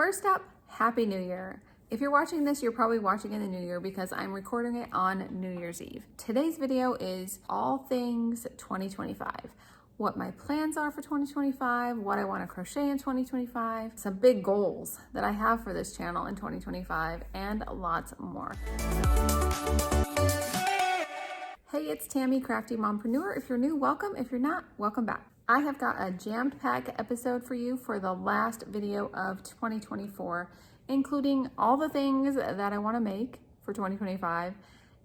First up, Happy New Year. If you're watching this, you're probably watching in the new year because I'm recording it on New Year's Eve. Today's video is all things 2025. What my plans are for 2025, what I want to crochet in 2025, some big goals that I have for this channel in 2025, and lots more. Hey, it's Tammy, Crafty Mompreneur. If you're new, welcome. If you're not, welcome back. I have got a jammed pack episode for you for the last video of 2024, including all the things that I want to make for 2025.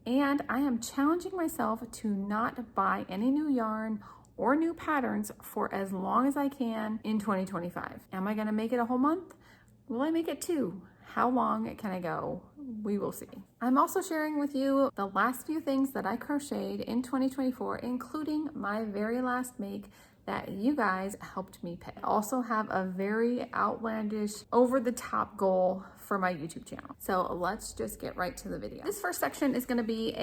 And I am challenging myself to not buy any new yarn or new patterns for as long as I can in 2025. Am I going to make it a whole month? Will I make it 2? How long can I go? We will see. I'm also sharing with you the last few things that I crocheted in 2024, including my very last make that you guys helped me pick. I also have a very outlandish, over-the-top goal for my YouTube channel. So let's just get right to the video. This first section is going to be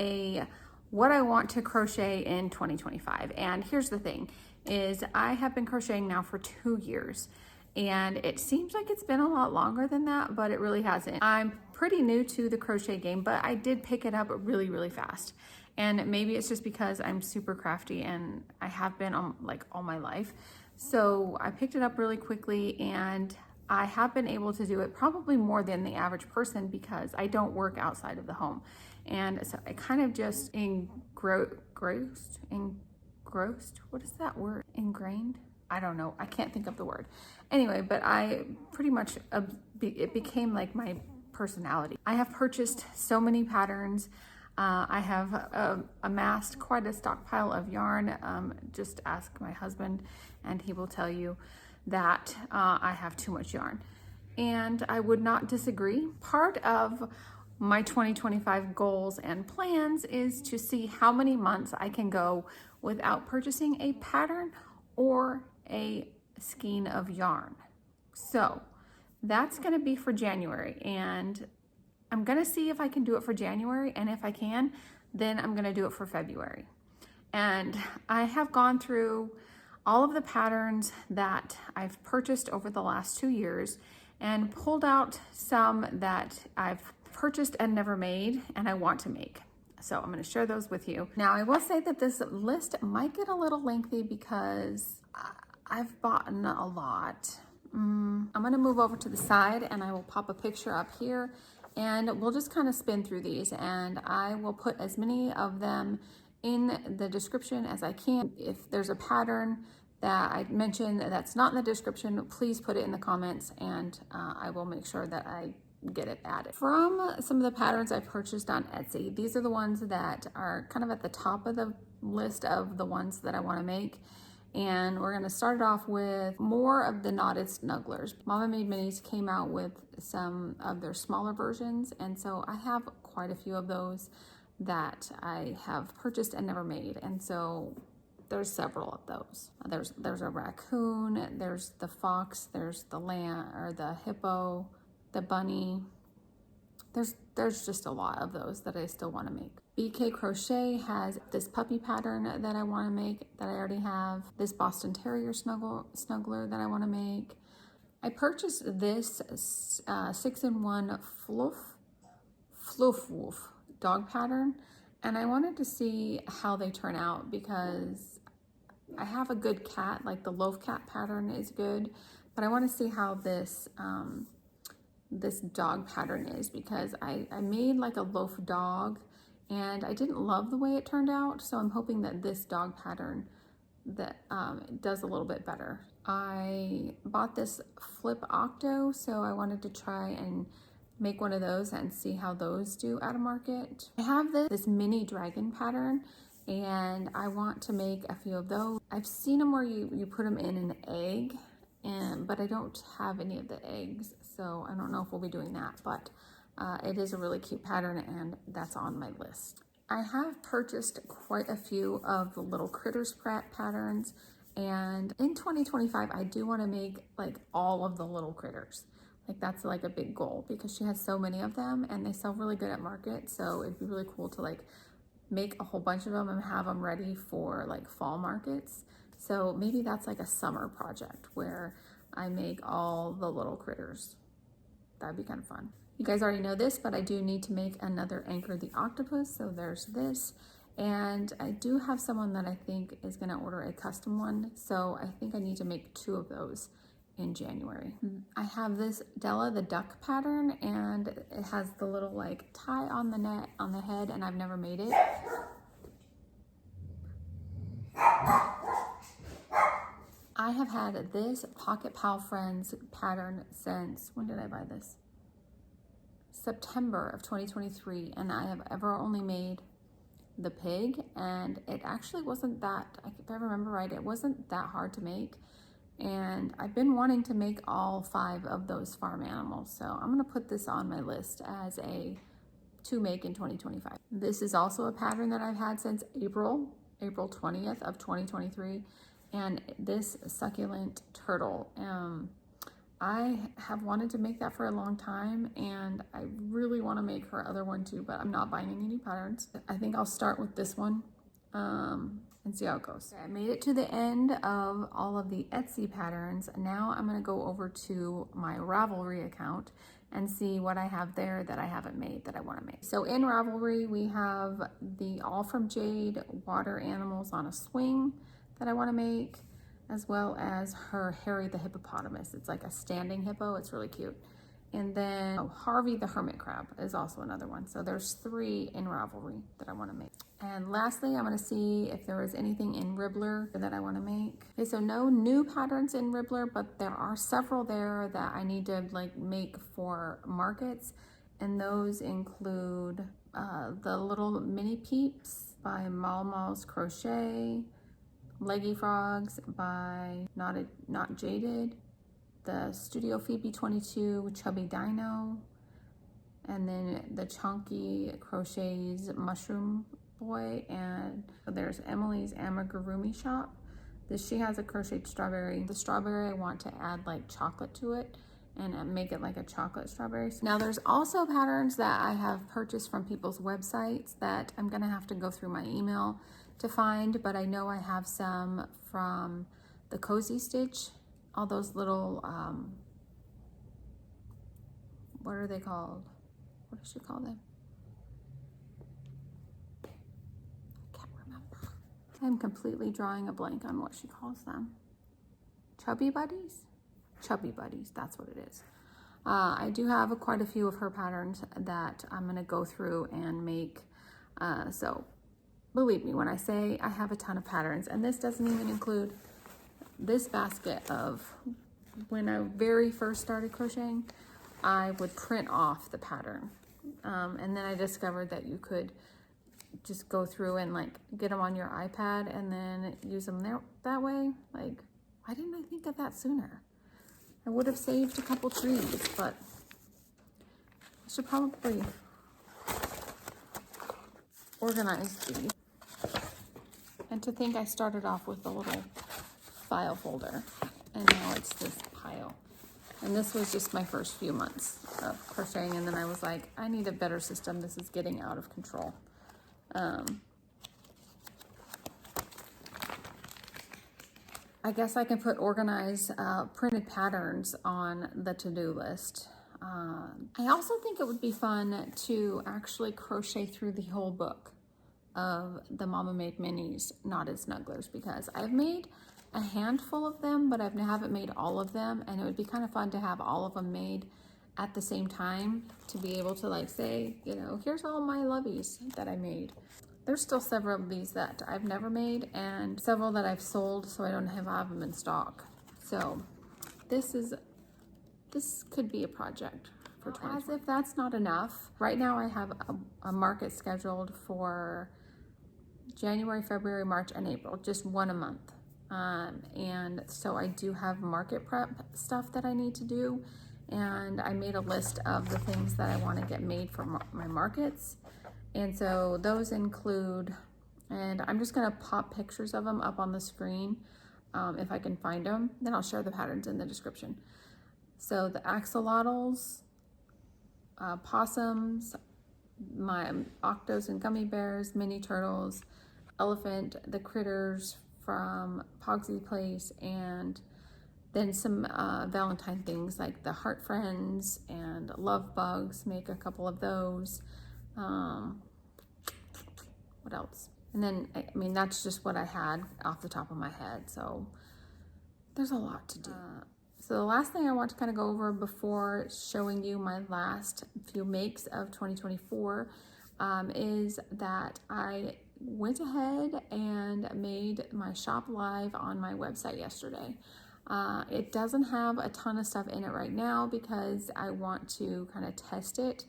what I want to crochet in 2025. And here's the thing, is I have been crocheting now for 2 years. And it seems like it's been a lot longer than that, but it really hasn't. I'm pretty new to the crochet game, but I did pick it up really, really fast. And maybe it's just because I'm super crafty and I have been all my life. So I picked it up really quickly and I have been able to do it probably more than the average person because I don't work outside of the home. And so I kind of just engrossed, what is that word? Ingrained? I don't know. I can't think of the word. Anyway, but I pretty much, it became like my personality. I have purchased so many patterns. I have amassed quite a stockpile of yarn. Just ask my husband and he will tell you that I have too much yarn. And I would not disagree. Part of my 2025 goals and plans is to see how many months I can go without purchasing a pattern or a skein of yarn. So that's going to be for January, and I'm going to see if I can do it for January, and if I can, then I'm going to do it for February. And I have gone through all of the patterns that I've purchased over the last 2 years and pulled out some that I've purchased and never made and I want to make. So I'm going to share those with you. Now, I will say that this list might get a little lengthy because I've bought a lot. I'm going to move over to the side and I will pop a picture up here and we'll just kind of spin through these, and I will put as many of them in the description as I can. If there's a pattern that I mentioned that's not in the description, please put it in the comments and I will make sure that I get it added. From some of the patterns I purchased on Etsy, these are the ones that are kind of at the top of the list of the ones that I want to make. And we're going to start it off with more of the knotted snugglers. Mama Made Minis came out with some of their smaller versions, and so I have quite a few of those that I have purchased and never made. And so there's several of those. There's a raccoon, there's the fox, there's the lamb or the hippo, the bunny. There's just a lot of those that I still want to make. BK Crochet has this puppy pattern that I want to make that I already have. This Boston Terrier snuggler that I want to make. I purchased this 6-in-1 fluff wolf dog pattern, and I wanted to see how they turn out because I have a good cat, like the loaf cat pattern is good, but I want to see how this this dog pattern is because I made like a loaf dog and I didn't love the way it turned out, so I'm hoping that this dog pattern that does a little bit better. I bought this flip octo, so I wanted to try and make one of those and see how those do at a market. I have this mini dragon pattern and I want to make a few of those. I've seen them where you put them in an egg, but I don't have any of the eggs, so I don't know if we'll be doing that, but it is a really cute pattern and that's on my list. I have purchased quite a few of the little critters patterns, and in 2025 I do want to make like all of the little critters. Like that's like a big goal because she has so many of them and they sell really good at market, so it'd be really cool to like make a whole bunch of them and have them ready for like fall markets. So maybe that's like a summer project where I make all the little critters. that'd be kind of fun. You guys already know this, but I do need to make another Anchor the Octopus. So there's this. And I do have someone that I think is gonna order a custom one. So I think I need to make 2 of those in January. I have this Della the Duck pattern, and it has the little like tie on the net on the head, and I've never made it. I have had this Pocket Pal Friends pattern since, when did I buy this? September of 2023, and I have ever only made the pig, and it actually wasn't that, if I remember right, it wasn't that hard to make. And I've been wanting to make all 5 of those farm animals. So I'm gonna put this on my list as to make in 2025. This is also a pattern that I've had since April 20th of 2023. And this succulent turtle, I have wanted to make that for a long time, and I really want to make her other one too, but I'm not buying any new patterns. I think I'll start with this one and see how it goes. I made it to the end of all of the Etsy patterns. Now I'm going to go over to my Ravelry account and see what I have there that I haven't made that I want to make. So in Ravelry, we have the All From Jade water animals on a swing that I want to make, as well as her Harry the hippopotamus. It's like a standing hippo. It's really cute. And then Harvey the hermit crab is also another one. So there's 3 in Ravelry that I want to make. And lastly, I'm going to see if there is anything in Ribbler that I want to make. Okay, so no new patterns in Ribbler, but there are several there that I need to like make for markets. And those include the little mini peeps by Mal's Crochet, Leggy Frogs by Not Jaded, the Studio Phoebe 22 Chubby Dino, and then the Chunky Crochets Mushroom Boy, and there's Emily's Amigurumi Shop. She has a crocheted strawberry. The strawberry, I want to add like chocolate to it and make it like a chocolate strawberry. Now there's also patterns that I have purchased from people's websites that I'm gonna have to go through my email to find, but I know I have some from the Cozy Stitch, all those little, what are they called? What does she call them? I can't remember. I'm completely drawing a blank on what she calls them. Chubby Buddies? Chubby Buddies, that's what it is. I do have quite a few of her patterns that I'm gonna go through and make, so believe me when I say I have a ton of patterns, and this doesn't even include this basket of when I very first started crocheting, I would print off the pattern. And then I discovered that you could just go through and like get them on your iPad and then use them there that way. Like, why didn't I think of that sooner? I would have saved a couple trees, but I should probably organize these. And to think I started off with a little file folder, and now it's this pile. And this was just my first few months of crocheting, and then I was like, I need a better system. This is getting out of control. I guess I can put organize printed patterns on the to-do list. I also think it would be fun to actually crochet through the whole book of the Mama Made Minis Knotted Snugglers, because I've made a handful of them, but I haven't made all of them, and it would be kind of fun to have all of them made at the same time to be able to like say, you know, here's all my lovies that I made. There's still several of these that I've never made and several that I've sold, so I don't have them in stock. So this could be a project for 2020. As if that's not enough, right now I have a market scheduled for January, February, March, and April, just one a month. And so I do have market prep stuff that I need to do. And I made a list of the things that I want to get made for my markets. And so those include, and I'm just going to pop pictures of them up on the screen if I can find them. Then I'll share the patterns in the description. So the axolotls, possums, my octos and gummy bears, mini turtles, elephant, the critters from Pogsy Place, and Then some Valentine things like the heart friends and love bugs, make a couple of those. What else? And then, I mean, that's just what I had off the top of my head. So there's a lot to do. So the last thing I want to kind of go over before showing you my last few makes of 2024 is that I went ahead and made my shop live on my website yesterday. It doesn't have a ton of stuff in it right now because I want to kind of test it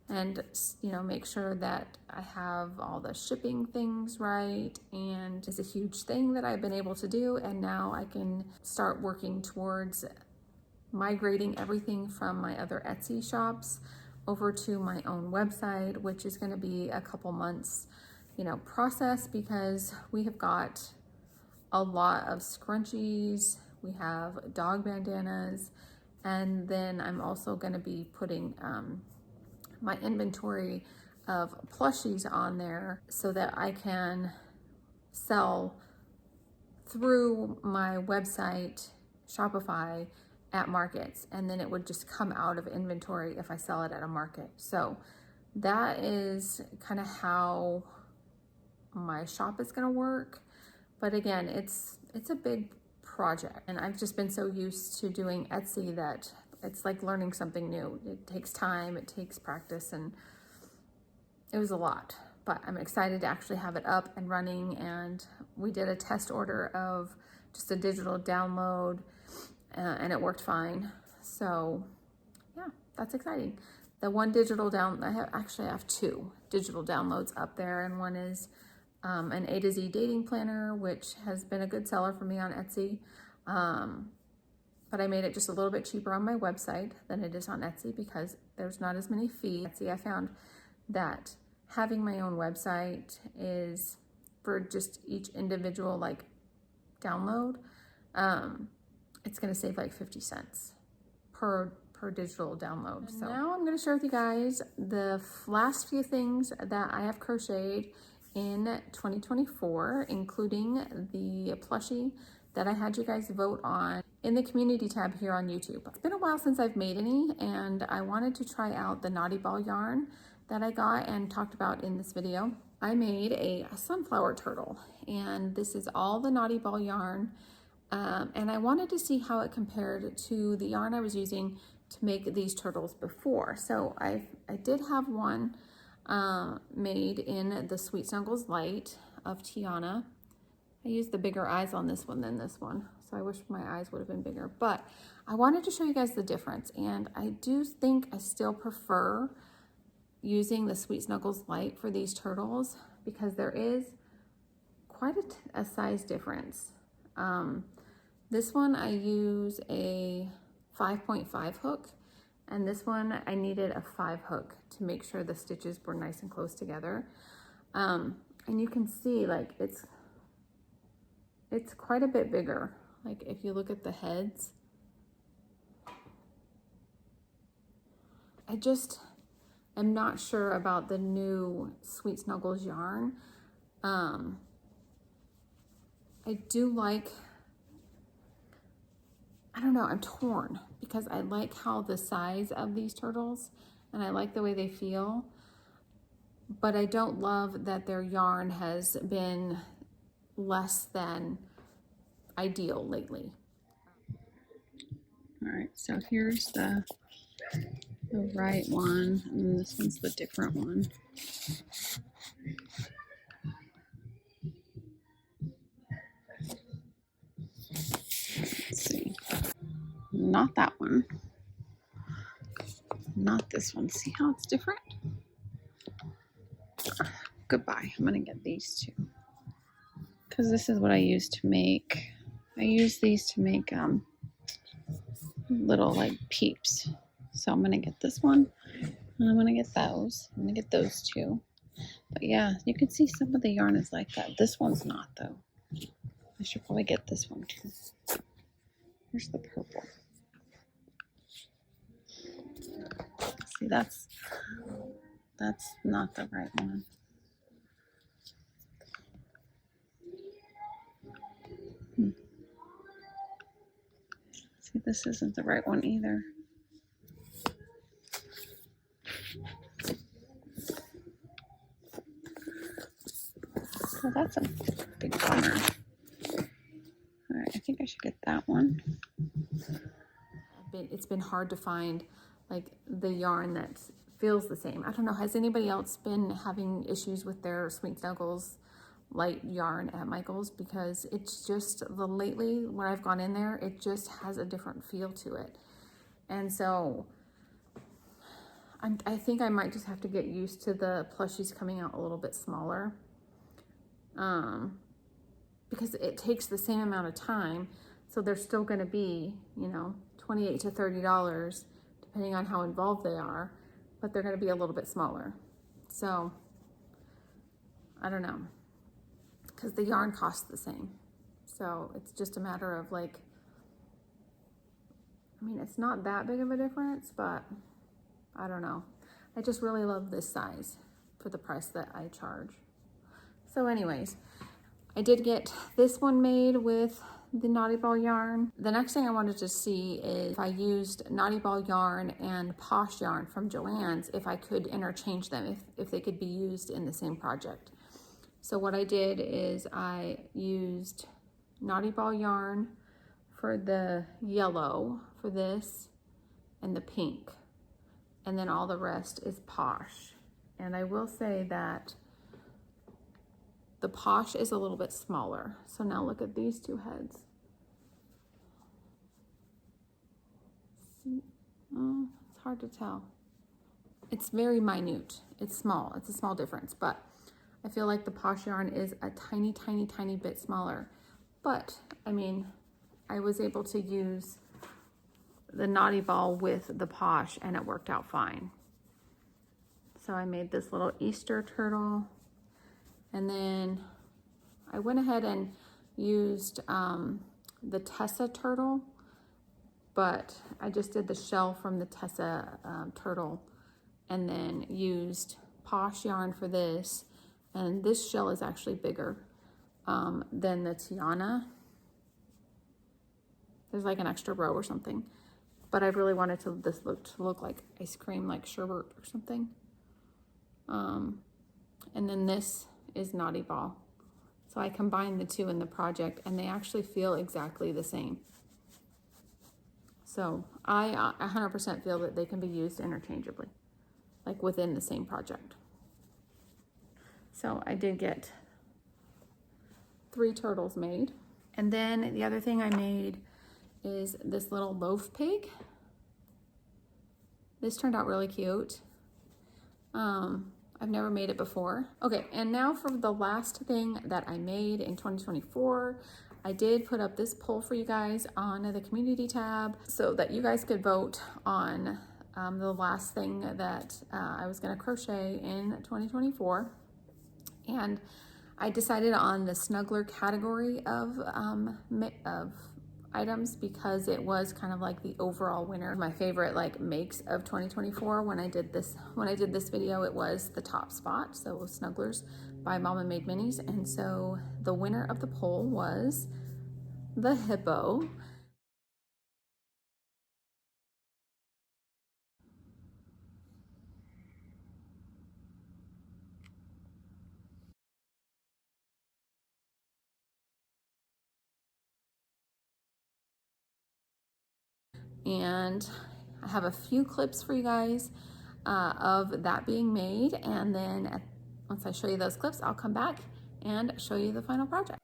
and, you know, make sure that I have all the shipping things right. And it's a huge thing that I've been able to do, and now I can start working towards migrating everything from my other Etsy shops over to my own website, which is going to be a couple months, you know, process, because we have got a lot of scrunchies, we have dog bandanas, and then I'm also going to be putting my inventory of plushies on there so that I can sell through my website, Shopify, at markets, and then it would just come out of inventory if I sell it at a market. So that is kind of how my shop is going to work. But again, it's a big project, and I've just been so used to doing Etsy that it's like learning something new. It takes time, it takes practice, and it was a lot. But I'm excited to actually have it up and running, and we did a test order of just a digital download, and it worked fine. So yeah, that's exciting. The one digital I have two digital downloads up there, and one is an A to Z dating planner, which has been a good seller for me on Etsy. But I made it just a little bit cheaper on my website than it is on Etsy because there's not as many fees. Etsy, I found that having my own website is for just each individual like download, it's going to save like 50 cents per digital download. So now I'm going to share with you guys the last few things that I have crocheted in 2024, including the plushie that I had you guys vote on in the community tab here on YouTube. It's been a while since I've made any, and I wanted to try out the Naughty Ball yarn that I got and talked about in this video. I made a sunflower turtle, and this is all the Naughty Ball yarn. And I wanted to see how it compared to the yarn I was using to make these turtles before. So I did have one made in the Sweet Snuggles Light of Tiana. I used the bigger eyes on this one than this one, so I wish my eyes would have been bigger. But I wanted to show you guys the difference, and I do think I still prefer using the Sweet Snuggles Light for these turtles because there is quite a size difference. This one I use a 5.5 hook, and this one I needed a 5 hook to make sure the stitches were nice and close together. And you can see like it's quite a bit bigger. Like if you look at the heads, I just am not sure about the new Sweet Snuggles yarn. I do like, I don't know, I'm torn because I like how the size of these turtles and I like the way they feel, but I don't love that their yarn has been less than ideal lately. All right, so here's the right one, and this one's the different one. Let's see. Not that one. Not this one. See how it's different? Goodbye. I'm going to get these two. Because this is what I use to make. I use these to make little like peeps. So I'm going to get this one. And I'm going to get those. I'm going to get those two. But yeah, you can see some of the yarn is like that. This one's not though. I should probably get this one too. Here's the purple. See, that's not the right one. This isn't the right one either. Well, that's a big bummer. All right, I think I should get that one. It's been hard to find like the yarn that feels the same. I don't know, has anybody else been having issues with their Sweet Snuggles light yarn at Michael's? Because it's just lately when I've gone in there, it just has a different feel to it. And so I think I might just have to get used to the plushies coming out a little bit smaller. Because it takes the same amount of time. So they're still gonna be, you know, $28 to $30, depending on how involved they are, but they're gonna be a little bit smaller. So, I don't know, because the yarn costs the same. So it's just a matter of like, I mean, it's not that big of a difference, but I don't know. I just really love this size for the price that I charge. So anyways, I did get this one made with the Naughty Ball yarn. The next thing I wanted to see is if I used Naughty Ball yarn and Posh yarn from Joann's, if I could interchange them, if they could be used in the same project. So what I did is I used Naughty Ball yarn for the yellow for this and the pink, and then all the rest is Posh. And I will say that the Posh is a little bit smaller. So now look at these two heads. See? Oh, it's hard to tell. It's very minute. It's small. It's a small difference, but I feel like the Posh yarn is a tiny, tiny, tiny bit smaller. But I mean, I was able to use the Naughty Ball with the Posh and it worked out fine. So I made this little Easter turtle. And then I went ahead and used the Tessa turtle, but I just did the shell from the Tessa turtle and then used Posh yarn for this. And this shell is actually bigger than the Tiana. There's like an extra row or something, but I really wanted this to look like ice cream, like sherbet or something. And then this is Naughty Ball. So I combined the two in the project and they actually feel exactly the same. So I 100% feel that they can be used interchangeably, like within the same project. So I did get 3 turtles made. And then the other thing I made is this little loaf pig. This turned out really cute. I've never made it before. Okay, and now for the last thing that I made in 2024, I did put up this poll for you guys on the community tab so that you guys could vote on the last thing that I was gonna crochet in 2024. And I decided on the snuggler category of items because it was kind of like the overall winner. My favorite like makes of 2024 when I did this video, it was the top spot. So it was Snugglers by Mama Made Minis. And so the winner of the poll was the hippo. And I have a few clips for you guys of that being made, and then once I show you those clips, I'll come back and show you the final project.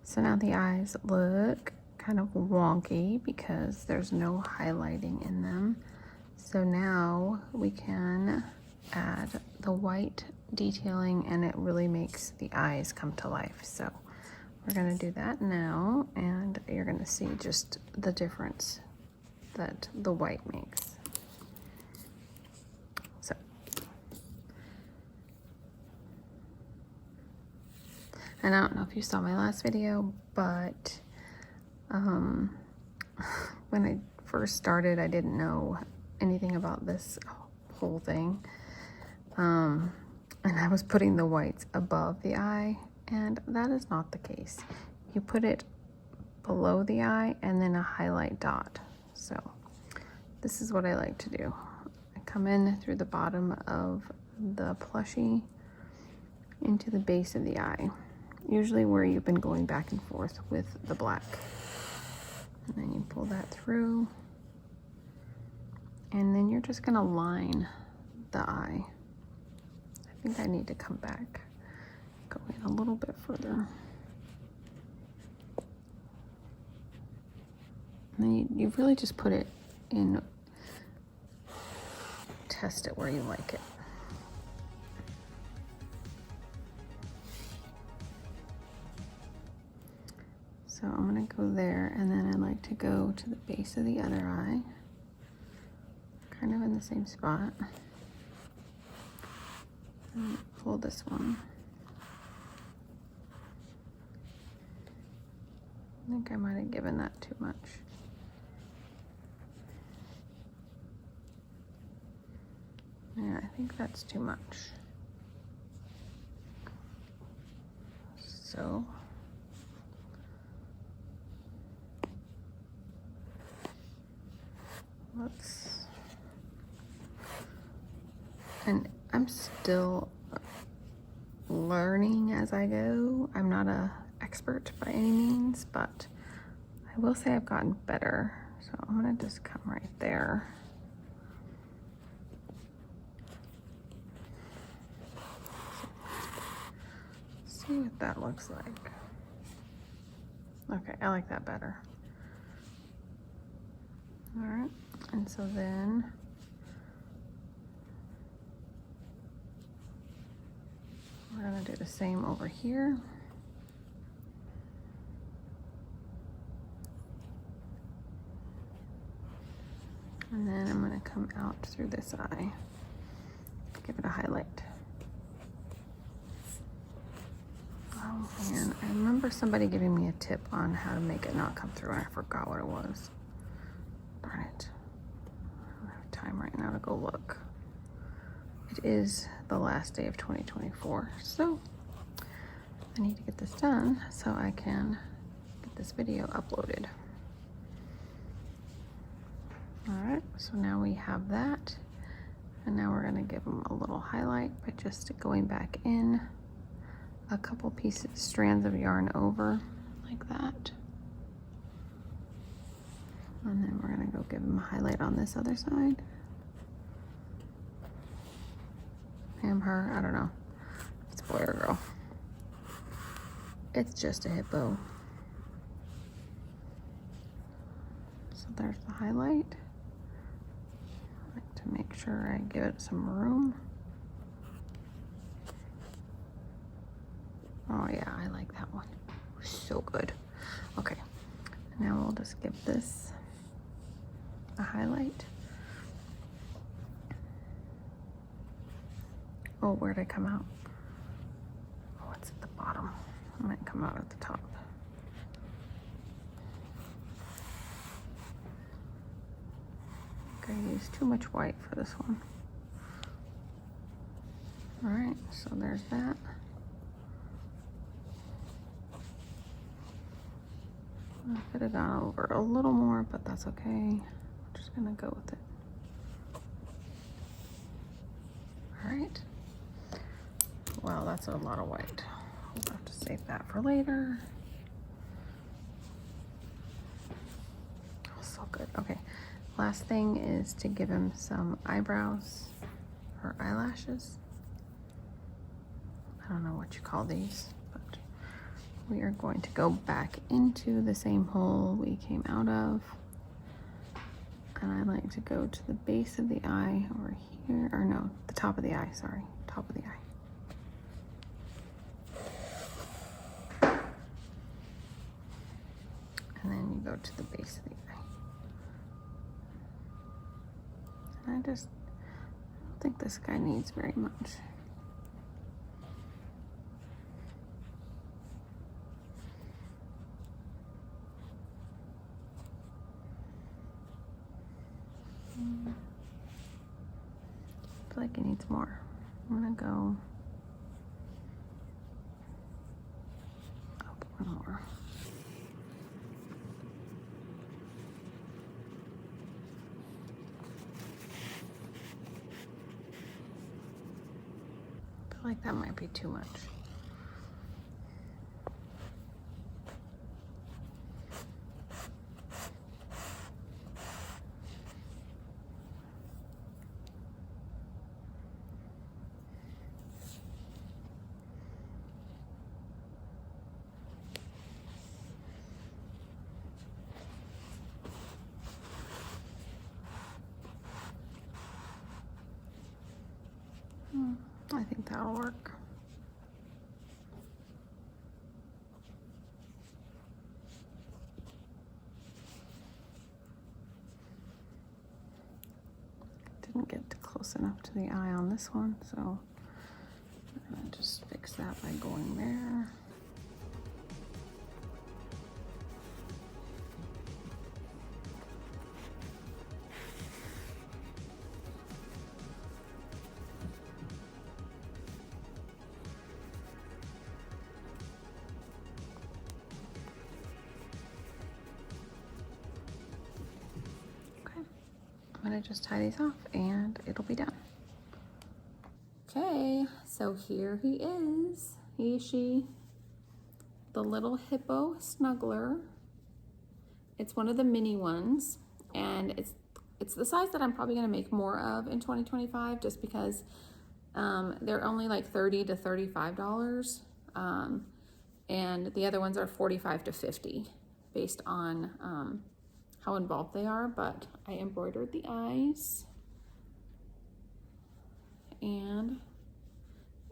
So now the eyes look kind of wonky because there's no highlighting in them. So now we can add the white detailing and it really makes the eyes come to life. So we're gonna do that now and you're gonna see just the difference that the white makes. So and I don't know if you saw my last video, but when I first started, I didn't know anything about this whole thing. And I was putting the whites above the eye, and that is not the case. You put it below the eye and then a highlight dot. So this is what I like to do. I come in through the bottom of the plushie into the base of the eye, usually where you've been going back and forth with the black. And then you pull that through, and then you're just gonna line the eye. I think I need to come back, go in a little bit further. And then you really just put it in, test it where you like it. So I'm gonna go there, and then I like to go to the base of the other eye, kind of in the same spot. And pull this one. I think I might have given that too much. Yeah, I think that's too much. So let's, and I'm still learning as I go. I'm not an expert by any means, but I will say I've gotten better. So I'm gonna just come right there. See what that looks like. Okay, I like that better. All right, and so then we're gonna do the same over here. And then I'm gonna come out through this eye, give it a highlight. Oh man, I remember somebody giving me a tip on how to make it not come through, and I forgot what it was. Darn it. I don't have time right now to go look. It is the last day of 2024, so I need to get this done so I can get this video uploaded. All right, so now we have that, and now we're gonna give them a little highlight by just going back in a couple strands of yarn over like that. And then we're gonna go give them a highlight on this other side. Him, her, I don't know if it's boy or girl. It's just a hippo. So there's the highlight. I like to make sure I give it some room. Oh yeah, I like that one. So good. Okay, now we'll just give this a highlight. Oh, where'd I come out? Oh, it's at the bottom. I might come out at the top. I used too much white for this one. All right, so there's that. I could have gone over a little more, but that's okay. I'm just gonna go with it. All right. Wow, that's a lot of white. We'll have to save that for later. Oh, so good. Okay. Last thing is to give him some eyebrows or eyelashes. I don't know what you call these, but we are going to go back into the same hole we came out of. And I like to go to the base of the eye over here, or no, the top of the eye, sorry, top of the eye. And then you go to the base of the eye. And I don't think this guy needs very much. I feel like it needs more. I'm gonna go up one more. I feel like that might be too much. I think that'll work. Didn't get close enough to the eye on this one, so I'm gonna just fix that by going there. I'm gonna just tie these off and it'll be done. Okay, so here he is. He, she, the little hippo snuggler. It's one of the mini ones, and it's the size that I'm probably gonna make more of in 2025, just because they're only like $30 to $35, and the other ones are $45 to $50, based on how involved they are. But I embroidered the eyes, and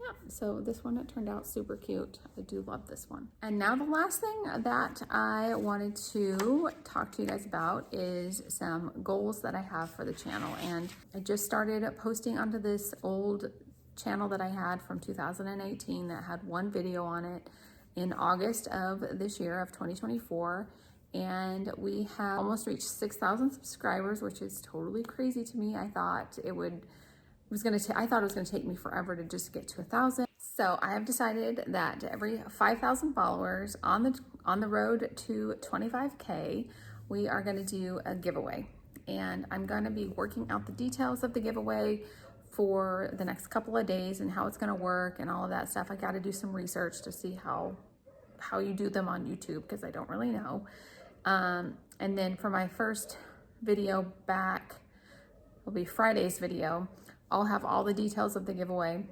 yeah, so this one, it turned out super cute. I do love this one. And now the last thing that I wanted to talk to you guys about is some goals that I have for the channel. And I just started posting onto this old channel that I had from 2018 that had one video on it in August of this year of 2024. And we have almost reached 6,000 subscribers, which is totally crazy to me. I thought it was gonna take me forever to just get to 1,000. So I have decided that every 5,000 followers on the road to 25K, we are gonna do a giveaway. And I'm gonna be working out the details of the giveaway for the next couple of days and how it's gonna work and all of that stuff. I gotta do some research to see how you do them on YouTube, because I don't really know. And then for my first video back, will be Friday's video. I'll have all the details of the giveaway.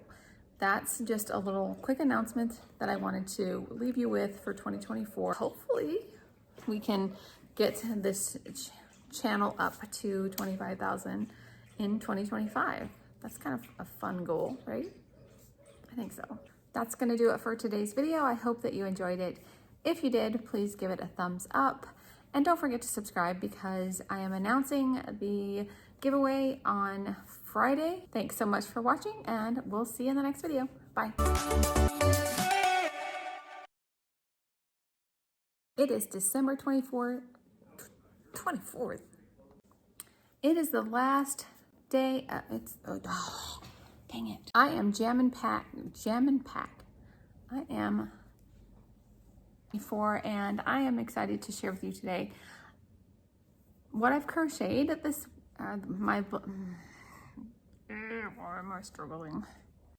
That's just a little quick announcement that I wanted to leave you with for 2024. Hopefully we can get this channel up to 25,000 in 2025. That's kind of a fun goal, right? I think so. That's gonna do it for today's video. I hope that you enjoyed it. If you did, please give it a thumbs up. And don't forget to subscribe, because I am announcing the giveaway on Friday. Thanks so much for watching, and we'll see you in the next video. Bye. It is December 24th. It is the last day. Dang it. I am jam and pack. I am before, and I am excited to share with you today what I've crocheted. Why am I struggling?